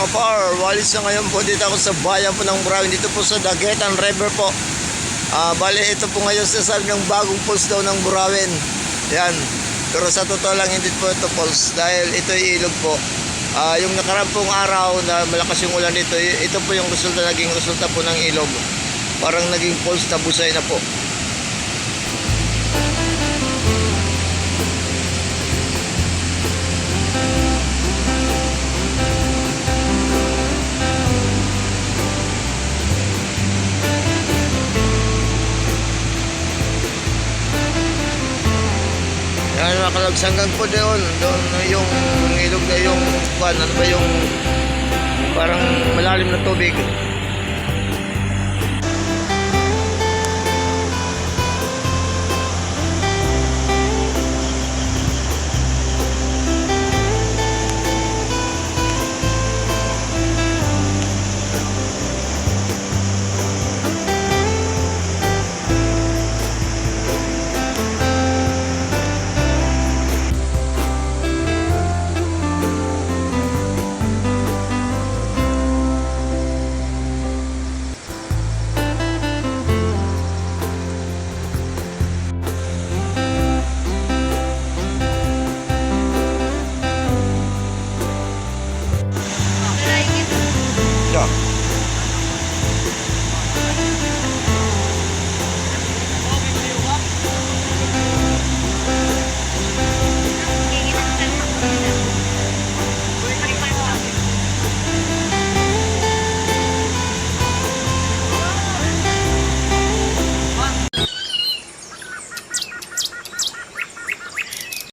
mga par, walis na ngayon po dito ako sa bayan po ng Burawin, dito po sa Daguetan River po. Bali ito po ngayon sa sabi ng bagong falls daw ng Burawin. Yan. Pero sa totoo lang hindi po ito falls dahil ito ay ilog po. Yung nakarampong araw na malakas yung ulan dito, ito po yung naging resulta po ng ilog. Parang naging falls na busay na po. Yan mga kalags, hanggang po doon yung ilog na yung ano ba yung parang malalim na tubig. Yeah.